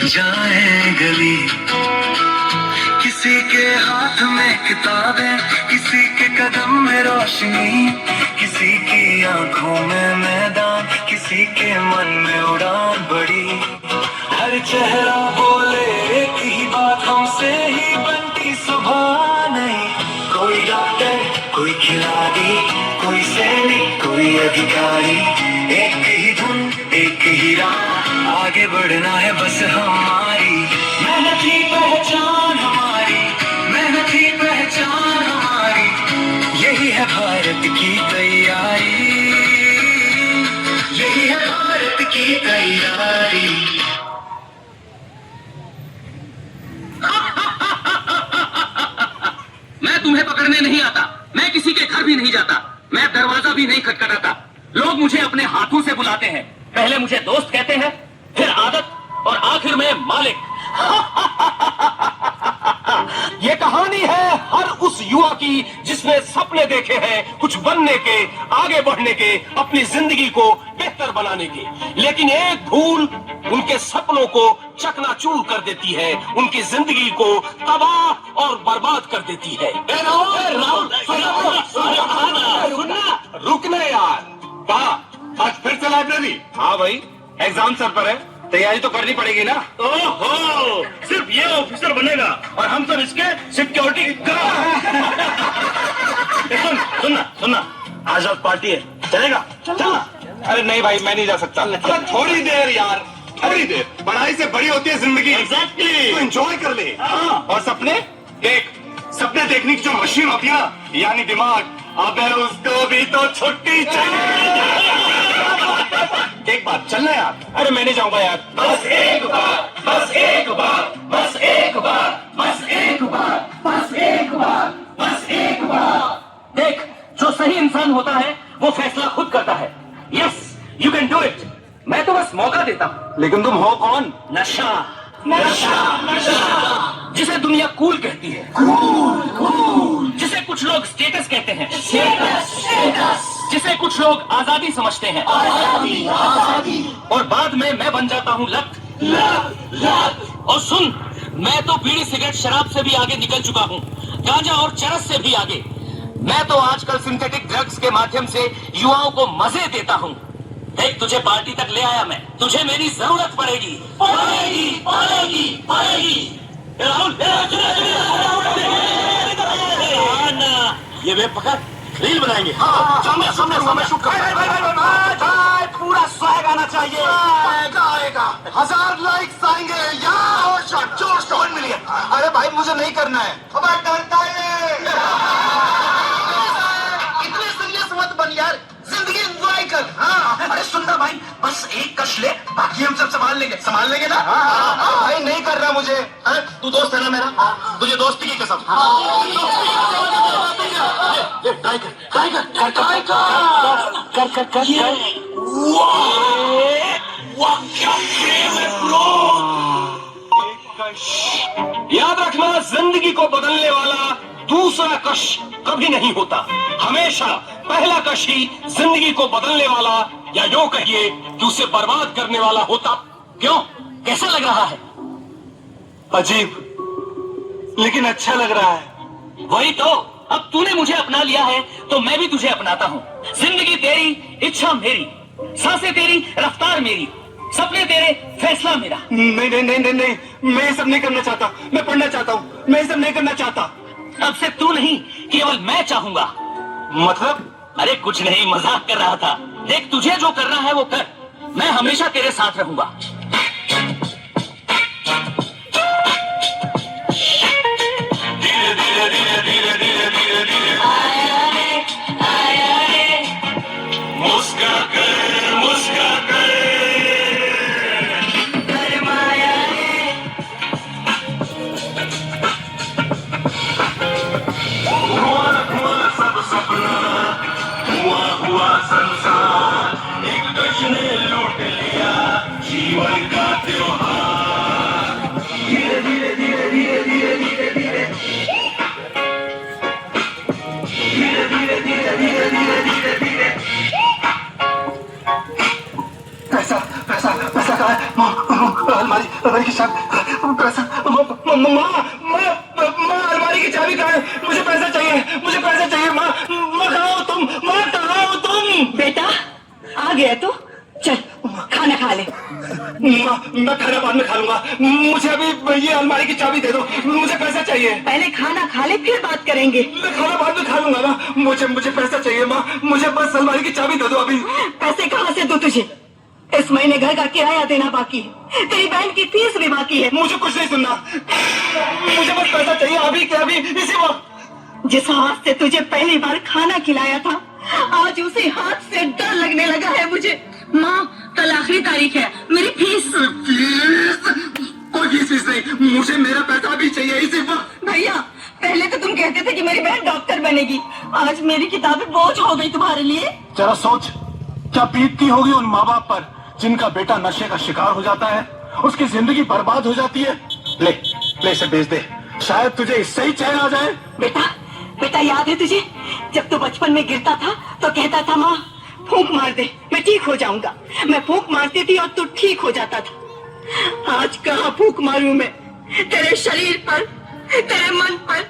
जाए गली, किसी के हाथ में किताबें, किसी के कदम में रोशनी, किसी की आंखों में मैदान, किसी के मन में उड़ान बड़ी। हर चेहरा बोले एक ही बात, हमसे ही बनती सुबह नहीं। कोई डॉक्टर, कोई खिलाड़ी, कोई सैनिक, कोई अधिकारी, एक ही धुन, एक ही राह, आगे बढ़ना है बस हमारी। मेहनत ही पहचान हमारी, मेहनत ही पहचान हमारी। यही है भारत की तैयारी, यही है भारत की तैयारी। मैं तुम्हें पकड़ने नहीं आता, मैं किसी के घर भी नहीं जाता, मैं दरवाजा भी नहीं खटखटाता। लोग मुझे अपने हाथों से बुलाते हैं। पहले मुझे दोस्त कहते हैं, फिर आदत, और आखिर में मालिक। ये कहानी है हर उस युवा की जिसने सपने देखे हैं कुछ बनने के, आगे बढ़ने के, अपनी जिंदगी को बेहतर बनाने के। लेकिन एक भूल उनके सपनों को चकनाचूर कर देती है, उनकी जिंदगी को तबाह और बर्बाद कर देती है। रुकना यार, कहा आज फिर से लाइब्रेरी? हाँ भाई, एग्जाम सर पर है, तैयारी तो करनी पड़ेगी ना। ओहो, सिर्फ ये ऑफिसर बनेगा और हम सब इसके सिक्योरिटी गार्ड। सुनना, आज रात पार्टी है, चलेगा? चलना। अरे नहीं भाई, मैं नहीं जा सकता। अरे थोड़ी देर यार, थोड़ी देर। पढ़ाई से बड़ी होती है जिंदगी। एग्जैक्टली। तो एंजॉय कर ले। और सपने देख, सपने देखने की जो मशीन होती है ना, यानी दिमाग, अब उसको भी तो छुट्टी चाहिए। एक बात, चलना यार। अरे मैं नहीं जाऊंगा यार। बस एक बार, बस एक बार, बस एक बार, बस एक बार, बस एक बार, बस एक बार। देख, जो सही इंसान होता है वो फैसला खुद करता है। Yes, you can do it. मैं तो बस मौका देता हूँ। लेकिन तुम हो कौन? नशा, नशा, नशा, जिसे दुनिया कूल कहती है। जिसे कुछ लोग स्टेटस कहते हैं। जिसे कुछ लोग आजादी समझते हैं। और बाद में मैं बन जाता हूँ लत। और सुन, मैं तो बीड़ी सिगरेट शराब से भी आगे निकल चुका हूँ, गांजा और चरस से भी आगे। मैं तो आजकल सिंथेटिक ड्रग्स के माध्यम से युवाओं को मजे देता हूँ। देख, तुझे पार्टी तक ले आया मैं, तुझे मेरी जरूरत पड़ेगी। राहुल, ये वे पकड़, रील बनाएंगे। सामने शूट कर। भाई, पूरा स्वैग आना चाहिए। आएगा 1000 लाइक्स आएंगे यार। जोर 1 मिलियन। अरे भाई, मुझे नहीं करना है। इतने सीरियस मत बन यार, जिंदगी एंजॉय कर। हाँ, अरे सुनना भाई, बस एक कश ले, बाकी हम सब संभाल लेंगे ना। भाई नहीं कर रहा मुझे। अरे तू दोस्त है ना मेरा, तुझे दोस्ती की कसम। याद रखना, जिंदगी को बदलने वाला दूसरा कश कभी नहीं होता। हमेशा पहला कश ही जिंदगी को बदलने वाला, या यूं कहिए कि उसे बर्बाद करने वाला होता। क्यों, कैसा लग रहा है? अजीब, लेकिन अच्छा लग रहा है। वही तो, अब तूने मुझे अपना लिया है तो मैं भी तुझे अपनाता हूँ। जिंदगी तेरी, इच्छा मेरी, सांसें तेरी, रफ्तार मेरी, सपने तेरे, फैसला मेरा। नहीं, मैं ये सब नहीं करना चाहता। मैं पढ़ना चाहता हूँ, मैं ये सब नहीं करना चाहता। अब से तू नहीं, केवल मैं चाहूंगा। मतलब? अरे कुछ नहीं, मजाक कर रहा था। देख, तुझे जो करना है वो कर, मैं हमेशा तेरे साथ रहूंगा। की चाबी, पैसा, माँ अलमारी की चाबी कहाँ है? मुझे पैसा चाहिए, मुझे पैसा चाहिए। माँ, माँ कहाँ हो तुम? माँ कहाँ हो तुम? बेटा आ गया तो चल खाना खा ले। माँ, मैं खाना बाद में खा लूंगा, मुझे अभी ये अलमारी की चाबी दे दो, मुझे पैसा चाहिए। पहले खाना खा ले फिर बात करेंगे। मैं खाना बाद में खा लूंगा ना, मुझे पैसा चाहिए माँ, मुझे बस अलमारी की चाबी दे दो अभी। पैसे कहाँ से दूं तुझे? इस महीने घर का किराया देना बाकी है, तेरी बहन की फीस भी बाकी है। मुझे कुछ नहीं सुनना, मुझे बस पैसा चाहिए अभी के अभी, इसी वक्त। जिस हाथ से तुझे पहली बार खाना खिलाया था आज उसी हाथ से डर लगने लगा है मुझे। माँ कल आखिरी तारीख है, मेरी फीस। कोई फीस नहीं, मुझे मेरा पैसा भी चाहिए इसी वक्त। भैया पहले तो तुम कहते थे कि मेरी बहन डॉक्टर बनेगी, आज मेरी किताबें बोझ हो गई तुम्हारे लिए। जरा सोच क्या बीतती होगी उन माँ बाप पर जिनका बेटा नशे का शिकार हो जाता है, उसकी जिंदगी बर्बाद हो जाती है। ले इसे बेच दे, शायद तुझे इससे ही चैन आ जाए। बेटा याद है तुझे जब तू बचपन में गिरता था तो कहता था माँ फूंक मार दे मैं ठीक हो जाऊंगा। मैं फूंक मारती थी और तू ठीक हो जाता था। आज कहाँ फूंक मारूं मैं तेरे शरीर पर, तेरे मन पर,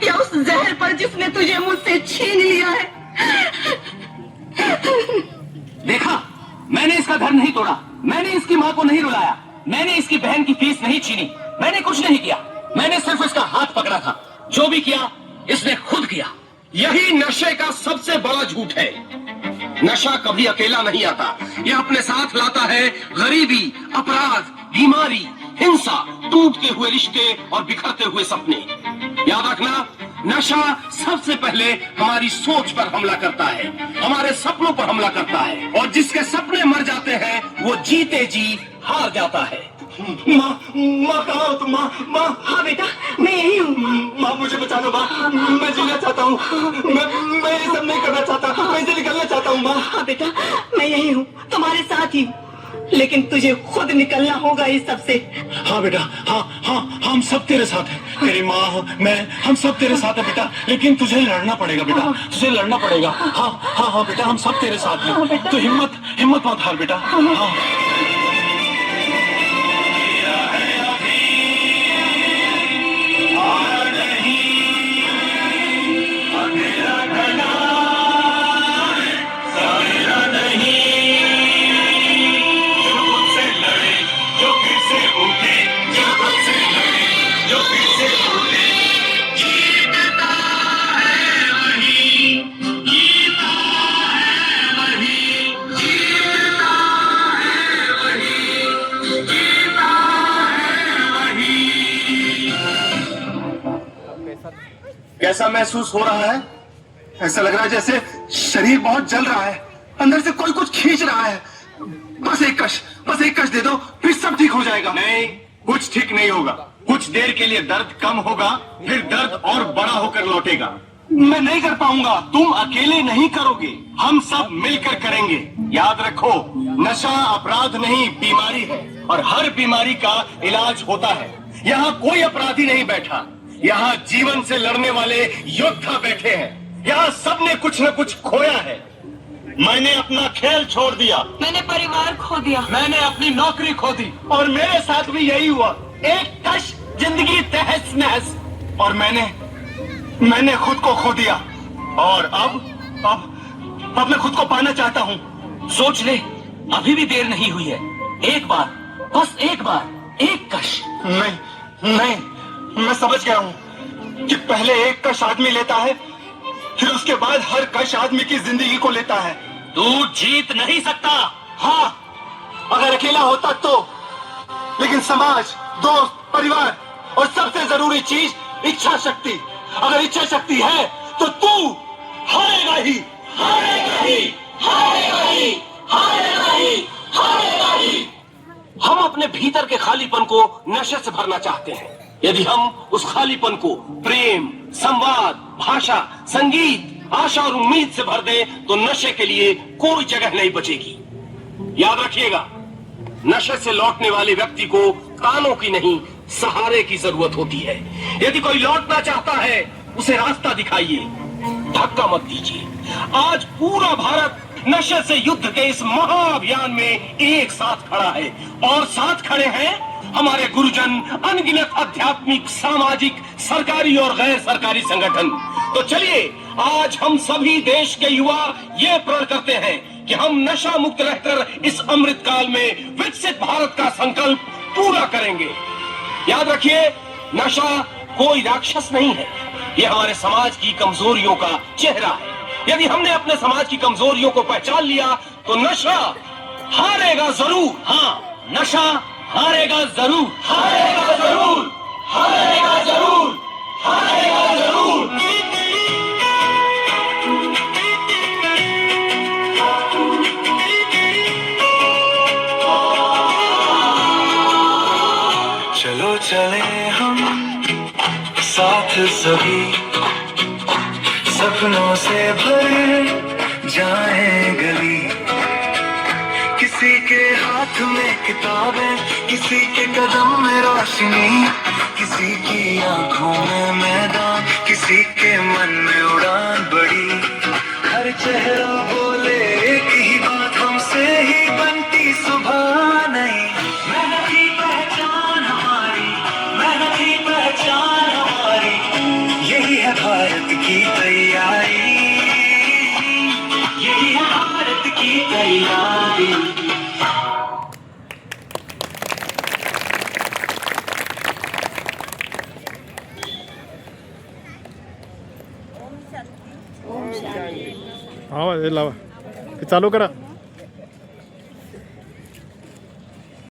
या उस जहर पर जिसने तुझे मुझसे छीन लिया है। देखा, मैंने इसका घर नहीं तोड़ा, मैंने इसकी माँ को नहीं रुलाया, मैंने इसकी बहन की फीस नहीं छीनी, मैंने कुछ नहीं किया, मैंने सिर्फ इसका हाथ पकड़ा था। जो भी किया इसने खुद किया। यही नशे का सबसे बड़ा झूठ है। नशा कभी अकेला नहीं आता, यह अपने साथ लाता है गरीबी, अपराध, बीमारी, हिंसा, टूटते हुए रिश्ते और बिखरते हुए सपने। याद रखना, नशा सबसे पहले हमारी सोच पर हमला करता है, हमारे सपनों पर हमला करता है, और जिसके सपने मर जाते हैं वो जीते जी हार जाता है। माँ कहाँ हो तुम? माँ। हाँ बेटा मैं यही हूँ। माँ मुझे बचा लो माँ, मैं जीना चाहता हूँ, मैं ये सब नहीं करना चाहता, मैं इसे निकलना चाहता हूँ माँ। हाँ बेटा मैं यही हूँ तुम्हारे साथ ही, लेकिन तुझे खुद निकलना होगा इस सब से। हाँ बेटा, हाँ हम सब तेरे साथ हैं। तेरी माँ, मैं, हम सब तेरे साथ हैं बेटा, लेकिन तुझे लड़ना पड़ेगा बेटा, तुझे लड़ना पड़ेगा। हाँ बेटा, हम सब तेरे साथ हैं। तो हिम्मत मत हार बेटा। हाँ कैसा महसूस हो रहा है? ऐसा लग रहा है जैसे शरीर बहुत जल रहा है, अंदर से कोई कुछ खींच रहा है। बस एक कश दे दो, फिर सब ठीक हो जाएगा। नहीं, कुछ ठीक नहीं होगा। कुछ देर के लिए दर्द कम होगा, फिर दर्द और बड़ा होकर लौटेगा। मैं नहीं कर पाऊंगा, तुम अकेले नहीं करोगे, हम सब मिलकर करेंगे। याद रखो, नशा अपराध नहीं बीमारी है, और हर बीमारी का इलाज होता है। यहाँ कोई अपराधी नहीं बैठा, यहाँ जीवन से लड़ने वाले योद्धा बैठे हैं। यहाँ सबने कुछ न कुछ खोया है। मैंने अपना खेल छोड़ दिया, मैंने परिवार खो दिया, मैंने अपनी नौकरी खो दी, और मेरे साथ भी यही हुआ। एक कश जिंदगी तहस नहस, और मैंने खुद को खो दिया, और अब मैं खुद को पाना चाहता हूँ। सोच ले, अभी भी देर नहीं हुई है। एक बार, बस एक बार, एक कश। नहीं, मैं समझ गया हूँ कि पहले एक कश आदमी लेता है, फिर उसके बाद हर कश आदमी की जिंदगी को लेता है। तू जीत नहीं सकता। हाँ, अगर अकेला होता तो, लेकिन समाज, दोस्त, परिवार और सबसे जरूरी चीज इच्छा शक्ति। अगर इच्छा शक्ति है तो तू हारेगा ही, हारेगा ही, हारेगा ही, हारेगा ही, हारेगा ही। हम अपने भीतर के खालीपन को नशे से भरना चाहते हैं। यदि हम उस खालीपन को प्रेम, संवाद, भाषा, संगीत, आशा और उम्मीद से भर दें तो नशे के लिए कोई जगह नहीं बचेगी। याद रखिएगा, नशे से लौटने वाले व्यक्ति को कानों की नहीं, सहारे की जरूरत होती है। यदि कोई लौटना चाहता है, उसे रास्ता दिखाइए, धक्का मत दीजिए। आज पूरा भारत नशे से युद्ध के इस महाअभियान में एक साथ खड़ा है, और साथ खड़े हैं हमारे गुरुजन, अनगिनत आध्यात्मिक, सामाजिक, सरकारी और गैर सरकारी संगठन। तो चलिए आज हम सभी देश के युवा ये प्रण करते हैं कि हम नशा मुक्त रहकर इस अमृत काल में विकसित भारत का संकल्प पूरा करेंगे। याद रखिए, नशा कोई राक्षस नहीं है, ये हमारे समाज की कमजोरियों का चेहरा है। यदि हमने अपने समाज की कमजोरियों को पहचान लिया तो नशा हारेगा जरूर। हाँ, नशा हारेगा जरूर, हारेगा जरूर, हारेगा जरूर, हारेगा जरूर। चलो चले हम साथ सभी, सपनों से भरे जाए गली। किसी के हाथ में किताबें, किसी के कदम में रोशनी, किसी की आंखों में मैदान, किसी के मन में उड़ान बड़ी। हर चेहरा बोले एक ही बात, हमसे ही बनती सुबह नहीं। मेहनत ही पहचान हमारी, मेहनत ही पहचान हमारी, यही है भारत की तैयारी, यही है भारत की तैयारी। आवाज लावा, चालू करा।